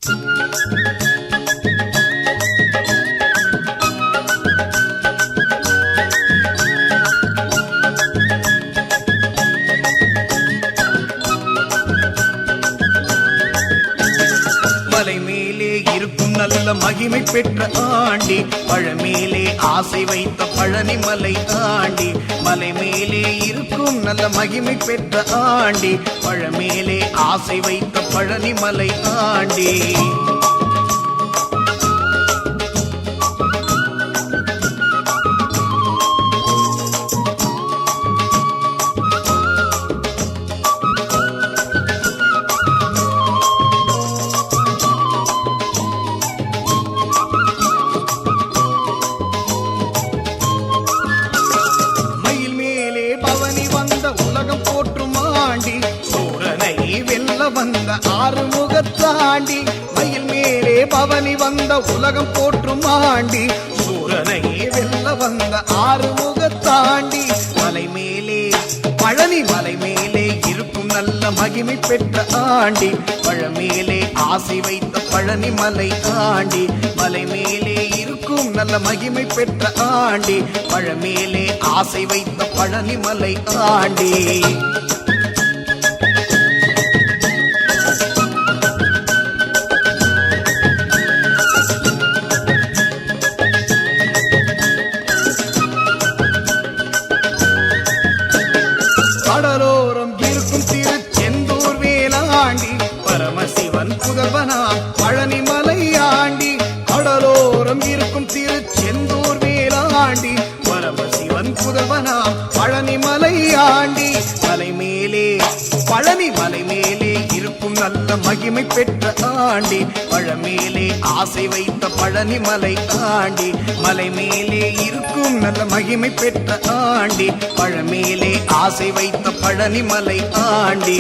மலை மேலே இருக்கும் நல்ல மகிமை பெற்ற ஆண்டி, பழமேலே ஆசை வைத்த பழனி மலை ஆண்டி. மலை மேலே இருக்கும் நல்ல மகிமை பெற்ற ஆண்டி, பழமேலே ஆசை வைத்த பழனி மலை ஆண்டி. வந்த ஆறுமுகத்தாண்டி, மயில் மேலே பவனி வந்த உலகம் போற்றும் ஆண்டி, சூரனை வெல்ல வந்த ஆறுமுகத்தாண்டி. மலை மேலே பழனி மலை மேலே இருக்கும் நல்ல மகிமை பெற்ற ஆண்டி, பழமேலே ஆசை வைத்த பழனி மலை ஆண்டி. மலை மேலே இருக்கும் நல்ல மகிமை பெற்ற ஆண்டி, பழமேலே ஆசை வைத்த பழனி மலை ஆண்டி. கடலோரம் இருக்கும் திருச்செந்தூர் வேலாண்டி, பரமசிவன் புதல்வனா பழனி மலை ஆண்டி. கடலோரம் இருக்கும் திருச்செந்தூர் வேலாண்டி, பரமசிவன் புதல்வனா பழனி மலை ஆண்டி. மலை மேலே பழனி மலை மேலே இருக்கும் நல்ல மகிமை பெற்ற ஆண்டி, பழமேலே ஆசை வைத்த பழனி மலை ஆண்டி. மலை மேலே இருக்கும் நல்ல மகிமை பெற்ற ஆண்டி, பழமேலே ஆசை வைத்த பழனி மலை ஆண்டி.